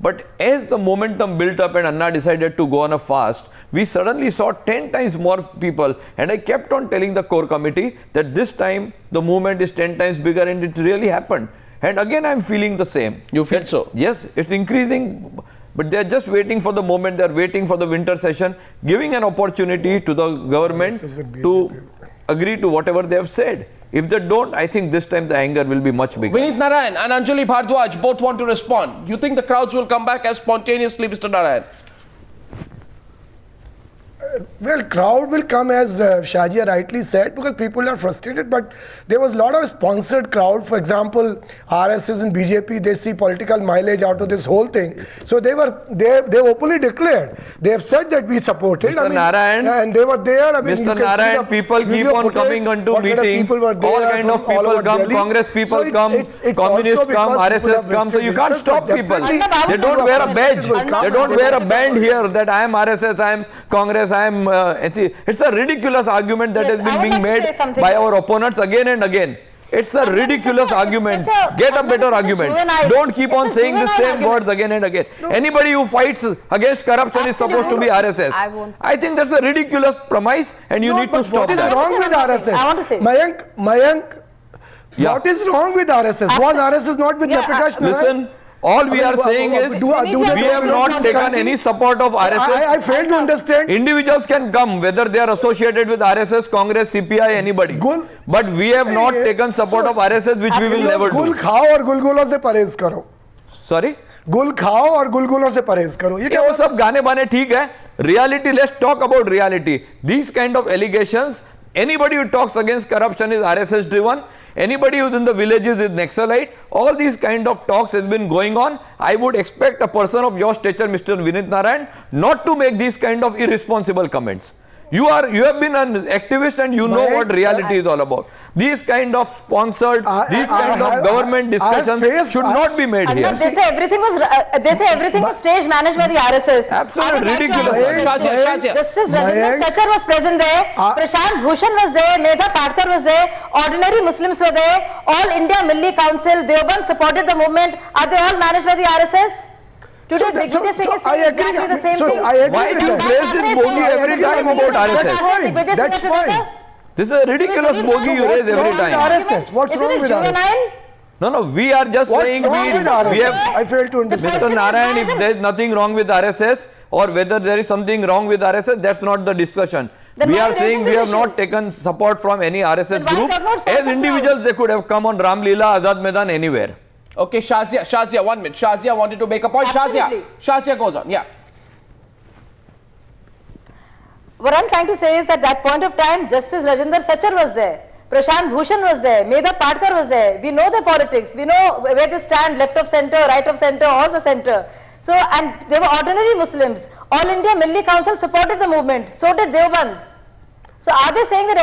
But as the momentum built up and Anna decided to go on a fast, we suddenly saw 10 times more people. And I kept on telling the core committee that this time the movement is 10 times bigger, and it really happened. And again, I'm feeling the same. You feel so? Yes, it's increasing. But they're just waiting for the moment, they're waiting for the winter session, giving an opportunity to the government to agree to whatever they have said. If they don't, I think this time the anger will be much bigger. Vineet Narayan and Anjali Bhardwaj both want to respond. You think the crowds will come back as spontaneously, Mr. Narayan? Well, crowd will come, as Shazia rightly said, because people are frustrated, but there was a lot of sponsored crowd. For example, RSS and BJP, they see political mileage out of this whole thing. So they openly declared. They have said that we support it. Mr. Narayan, and they were there. Mr. Narayan, people keep on coming onto meetings. All kind of people come, Delhi. Congress people come, communists come, RSS come. So you can't stop people. They don't wear a badge. They don't wear a band here that I am RSS, I am Congress, I am... it's a ridiculous argument that has been being made by our opponents again and again. It's a ridiculous argument. Get a better argument. Don't keep on saying the same words again and again. Anybody who fights against corruption is supposed to be RSS. I think that's a ridiculous premise, and you need to stop that. What is wrong with RSS? I want to say. Mayank, what is wrong with RSS? Was RSS not with Prakash Narayan? Listen. All we are saying is, we have not taken any support of RSS. I fail to understand. Individuals can come, whether they are associated with RSS, Congress, CPI, anybody. But we have not taken support of RSS, which we will never do. Gul khao aur gulgulon se parehez karo. Sorry? Gul khao aur gulgulon se parehez karo. ये वो सब गाने बाने ठीक है. Reality, let's talk about reality. These kind of allegations, anybody who talks against corruption is RSS driven. Anybody who's in the villages is Naxalite. All these kind of talks has been going on. I would expect a person of your stature, Mr. Vineet Narayan, not to make these kind of irresponsible comments. You have been an activist and you know what reality is all about. These kind of sponsored, these kind of government discussions should not be made here. They say everything was stage managed by the RSS. Absolutely ridiculous. Shazia. Justice Rajinder Sachar was present there. Prashant Bhushan was there. Medha Patkar was there. Ordinary Muslims were there. All India Milli Council, Deoband supported the movement. Are they all managed by the RSS? Today, Digvijay Singh is saying exactly the same thing. Why do you raise this bogey every time about RSS? That's fine. This is a ridiculous bogey you raise every time. What's wrong with RSS? No, we are just saying we have... I fail to understand. Mr. Narayan, if there is nothing wrong with RSS or whether there is something wrong with RSS, that's not the discussion. We are saying we have not taken support from any RSS group. As individuals, they could have come on Ram Leela, Azad Maidan, anywhere. Okay, Shazia, 1 minute. Shazia wanted to make a point. Shazia goes on. Yeah. What I'm trying to say is that point of time, Justice Rajinder Sachar was there. Prashant Bhushan was there. Medha Patkar was there. We know the politics. We know where they stand, left of center, right of center, all the center. So, and they were ordinary Muslims. All India Milli Council supported the movement. So did Deoband. So are they saying that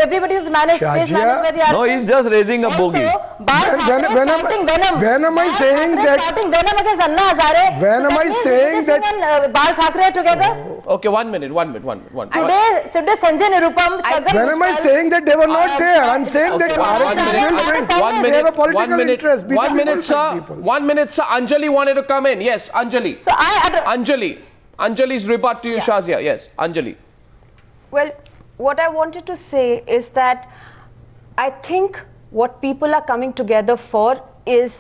everybody is managed by the RSS? No, he's just raising a bogey. When am I saying that? Starting venom against Anna Hazare. When am I saying that? Bal Thackeray together. Okay, 1 minute. Today Sanjay Nirupam. When am I saying that they were not there? I'm saying that RSS will bring. 1 minute, sir. 1 minute, sir. Anjali wanted to come in. Yes, Anjali. So Anjali's rebut to you, Shazia. Yes, Anjali. Well, what I wanted to say is that I think what people are coming together for is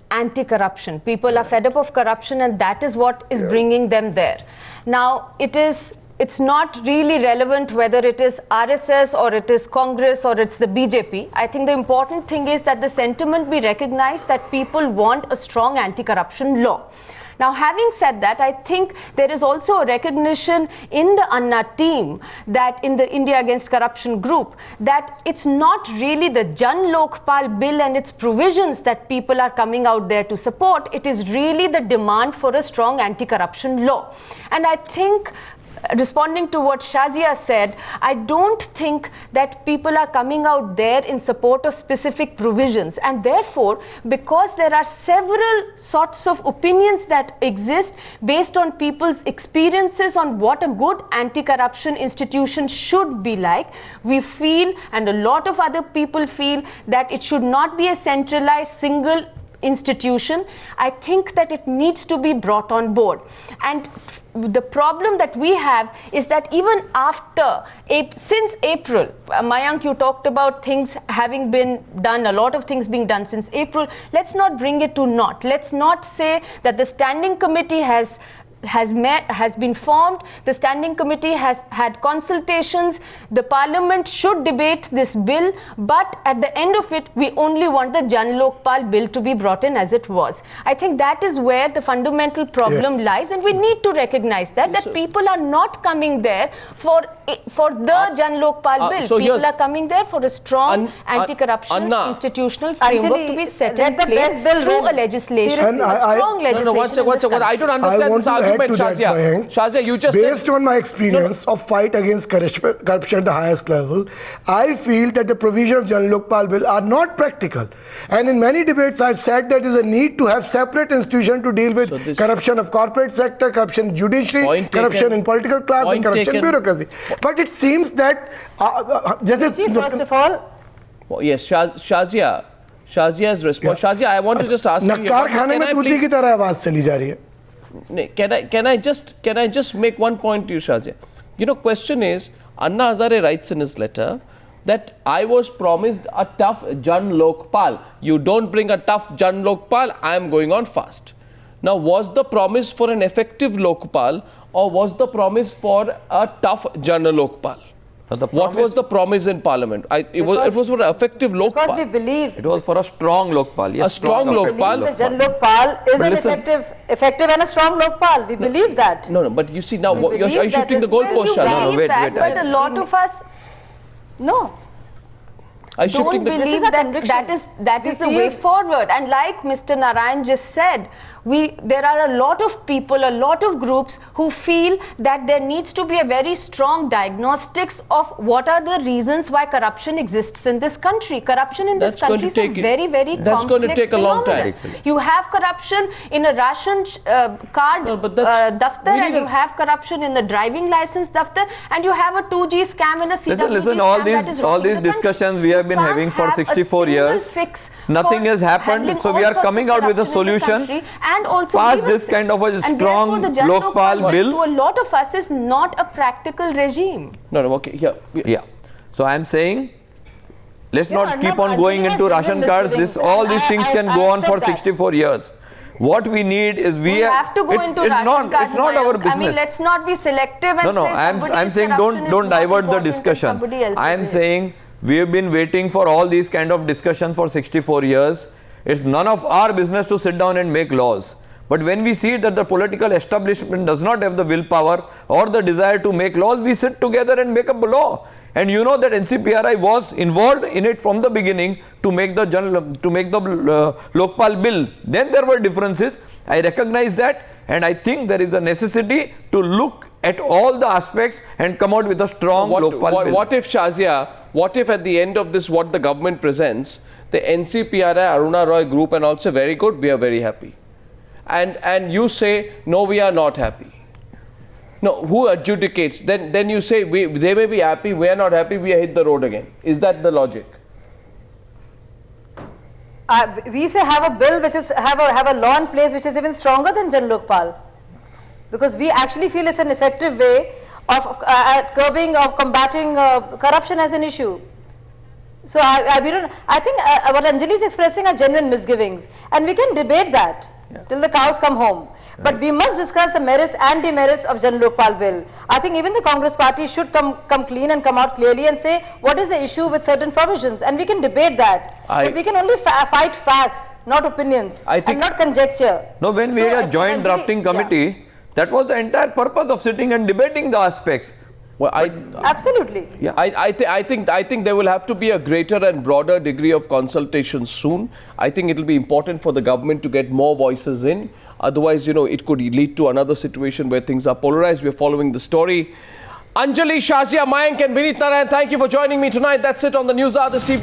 anti-corruption. People are fed up of corruption, and that is what is bringing them there. Now, it's not really relevant whether it is RSS or it is Congress or it's the BJP. I think the important thing is that the sentiment be recognized that people want a strong anti-corruption law. Now, having said that, I think there is also a recognition in the Anna team, that in the India Against Corruption group, that it's not really the Jan Lokpal bill and its provisions that people are coming out there to support. It is really the demand for a strong anti-corruption law. And I think, responding to what Shazia said, I don't think that people are coming out there in support of specific provisions, and therefore, because there are several sorts of opinions that exist based on people's experiences on what a good anti-corruption institution should be like, we feel, and a lot of other people feel, that it should not be a centralized single institution. I think that it needs to be brought on board. And the problem that we have is that even after, since April, Mayank, you talked about things having been done, a lot of things being done since April. Let's not bring it to naught. Let's not say that the standing committee has been formed, the standing committee has had consultations, the parliament should debate this bill, but at the end of it, we only want the Jan Lokpal bill to be brought in as it was. I think that is where the fundamental problem lies, and we need to recognize that people are not coming there for the Jan Lokpal bill. So people are coming there for a strong anti-corruption institutional framework to be set in place through a legislation, a strong legislation. No, one second. I don't understand this argument, Shazia. Shazia, you just based on my experience of fight against corruption at the highest level, I feel that the provision of Jan Lokpal bill are not practical. And in many debates, I've said that there is a need to have separate institutions to deal with corruption of corporate sector, corruption in judiciary, corruption in political class, and corruption in bureaucracy. But it seems that first of all, yes, Shazia's response. Shazia, I want to just ask you. नक्कार खाने में दूधी की तरह आवाज चली जा रही है. Can I just make one point to you, Shazia? You know, question is, Anna Hazare writes in his letter that I was promised a tough Jan Lokpal. You don't bring a tough Jan Lokpal, I am going on fast. Now, was the promise for an effective Lokpal or was the promise for a tough Jan Lokpal? What was the promise in Parliament? It was for an effective Lokpal. Because we believe it was for a strong Lokpal. Yes, a strong Lokpal. The Jan Lokpal is an effective and a strong Lokpal. We believe that. No, but you see now, are you shifting the goalpost, Shazia? No, wait. But a lot of us, no. I don't believe that is the way forward. And like Mr. Narayan just said, there are a lot of people, a lot of groups who feel that there needs to be a very strong diagnostics of what are the reasons why corruption exists in this country. Corruption in this country is a very, very complex That's going to take a long time. You have corruption in a ration card daftar, and you have corruption in the driving license daftar, and you have a 2G scam in a CWG Listen, scam. all these discussions we have been having for 64 years. Nothing has happened, so we are coming out with a solution. And also pass this kind of a strong Lokpal bill. To a lot of us is not a practical regime. No, okay, here. Yeah. So I am saying, let's not keep on going into ration cards. All these things can go on for 64 years. What we need is we have to go into ration cards. It's not our business. I mean, let's not be selective. And no. I'm saying don't divert the discussion. I am saying we have been waiting for all these kind of discussions for 64 years. It's none of our business to sit down and make laws. But when we see that the political establishment does not have the willpower or the desire to make laws, we sit together and make up a law. And you know that NCPRI was involved in it from the beginning to make the Lokpal bill. Then there were differences. I recognize that, and I think there is a necessity to look at all the aspects and come out with a strong Lokpal bill. What if, Shazia, what if at the end of this, what the government presents, the NCPRI, Aruna Roy group and also very good, we are very happy. And you say, no, we are not happy. No, who adjudicates? Then you say, they may be happy, we are not happy, we hit the road again. Is that the logic? We say have a bill which is, have a law in place which is even stronger than Jan Lokpal. Because we actually feel it's an effective way of curbing or combating corruption as an issue. So I think what Anjali is expressing are genuine misgivings, and we can debate that till the cows come home. But we must discuss the merits and demerits of Jan Lokpal bill. I think even the Congress party should come clean and come out clearly and say what is the issue with certain provisions, and we can debate that. But we can only fight facts, not opinions, and not conjecture. No, when we had a joint drafting committee, that was the entire purpose of sitting and debating the aspects. Well, absolutely. Yeah. I think there will have to be a greater and broader degree of consultation soon. I think it will be important for the government to get more voices in. Otherwise, it could lead to another situation where things are polarized. We are following the story. Anjali, Shazia, Mayank and Vineet Narayan, thank you for joining me tonight. That's it on the News Hour this evening.